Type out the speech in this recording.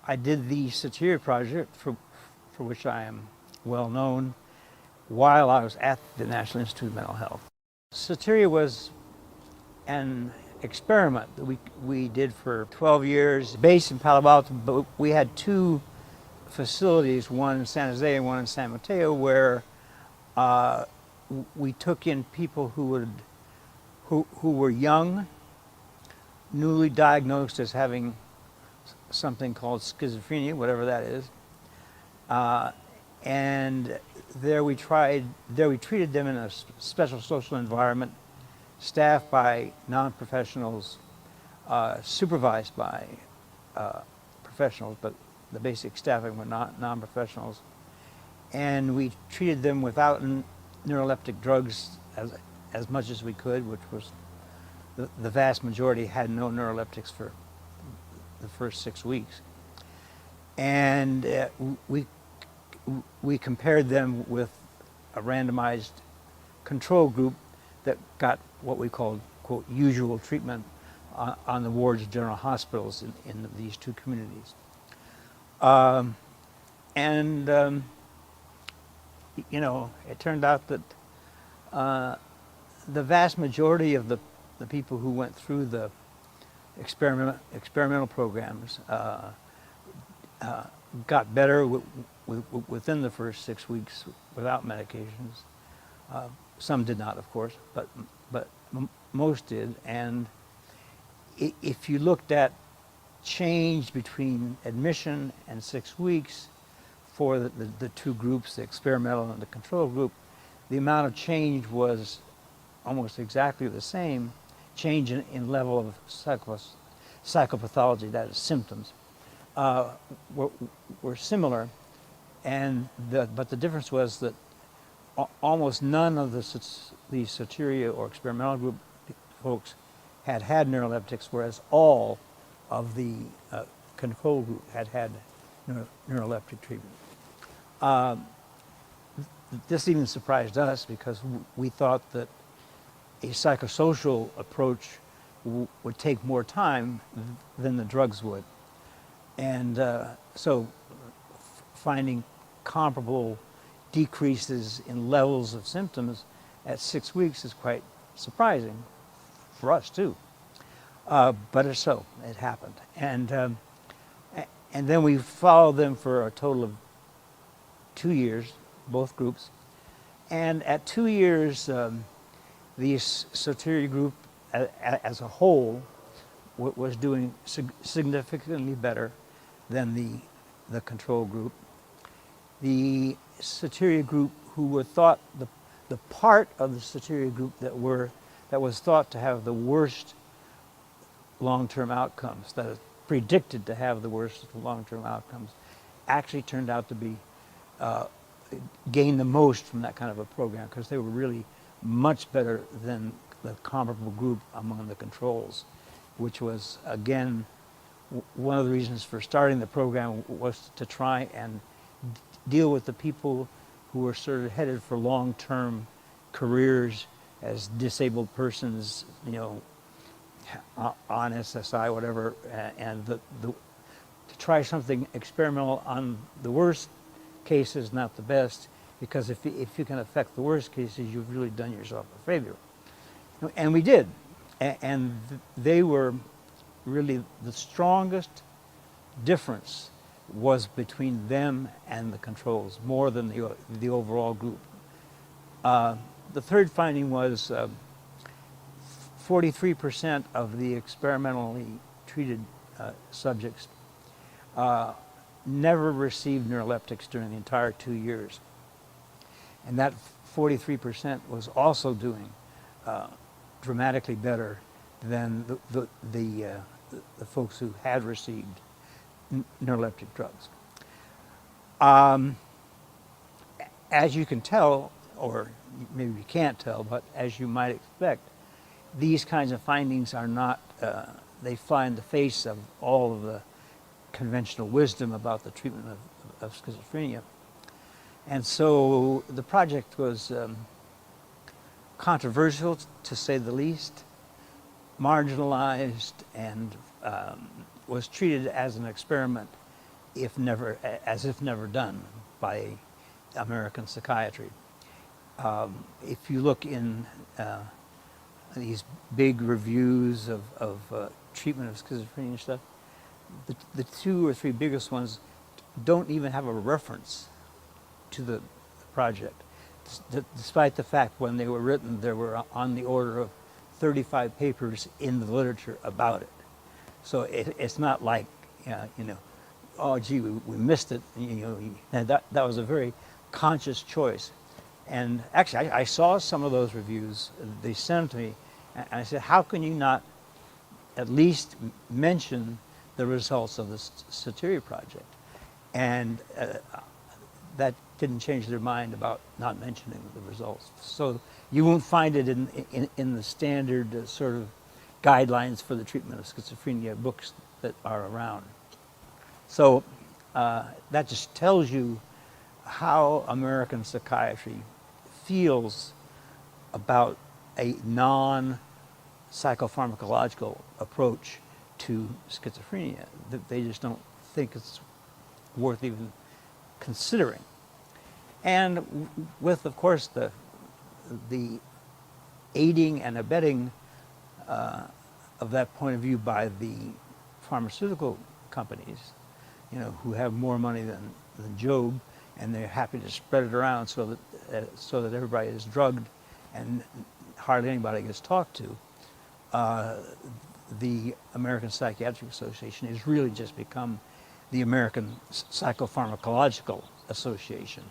I did the Soteria project, for which I am well known, while I was at the National Institute of Mental Health. Soteria was an experiment that we did for 12 years, based in Palo Alto, but we had two facilities, one in San Jose and one in San Mateo, where we took in people who were young, newly diagnosed as having something called schizophrenia, whatever that is, and there we treated them in a special social environment, staffed by non-professionals, supervised by professionals, but the basic staffing were not non-professionals, and we treated them without neuroleptic drugs as much as we could, which was the vast majority had no neuroleptics for the first 6 weeks, and we compared them with a randomized control group that got what we called, quote, usual treatment on the wards of general hospitals in these two communities. You know, it turned out that the vast majority of the people who went through the experimental programs got better within the first 6 weeks without medications. Some did not, of course, but most did. And if you looked at change between admission and 6 weeks for the two groups, the experimental and the control group, the amount of change was almost exactly the same. Change in level of psychopathology, that is symptoms, were similar, but the difference was that almost none of the Soteria or experimental group folks had neuroleptics, whereas all of the control group had neuroleptic treatment. This even surprised us because we thought that a psychosocial approach would take more time than the drugs would. And so finding comparable decreases in levels of symptoms at 6 weeks is quite surprising for us too. But it's so, it happened. And then we followed them for a total of 2 years, both groups. And at 2 years, the Soteria group as a whole was doing significantly better than the control group. The Soteria group, who were thought the part of the Soteria group that was thought to have the worst long-term outcomes, that is predicted to have the worst long-term outcomes, actually turned out to be gain the most from that kind of a program, because they were really much better than the comparable group among the controls, which was, again, one of the reasons for starting the program was to try and deal with the people who were sort of headed for long-term careers as disabled persons, you know, on SSI, whatever, and to try something experimental on the worst cases, not the best, because if you can affect the worst cases, you've really done yourself a favor. And we did, and they were really the strongest difference was between them and the controls, more than the overall group. The third finding was 43% of the experimentally treated subjects never received neuroleptics during the entire 2 years. And that 43% was also doing dramatically better than the folks who had received neuroleptic drugs. As you can tell, or maybe you can't tell, but as you might expect, these kinds of findings are not, they fly in the face of all of the conventional wisdom about the treatment of schizophrenia. And so the project was controversial, to say the least, marginalized, and was treated as an experiment as if never done by American psychiatry. If you look in these big reviews of treatment of schizophrenia and stuff, the two or three biggest ones don't even have a reference to the project, despite the fact when they were written there were on the order of 35 papers in the literature about it. So it's not like, oh gee, we missed it. And that was a very conscious choice. And actually, I saw some of those reviews. They sent to me, and I said, how can you not at least mention the results of the Soteria project? And that didn't change their mind about not mentioning the results. So you won't find it in the standard sort of guidelines for the treatment of schizophrenia books that are around. So that just tells you how American psychiatry feels about a non-psychopharmacological approach to schizophrenia, that they just don't think it's worth even considering. And with, of course, the aiding and abetting of that point of view by the pharmaceutical companies, who have more money than Job, and they're happy to spread it around so that everybody is drugged and hardly anybody gets talked to. The American Psychiatric Association has really just become the American Psychopharmacological Association.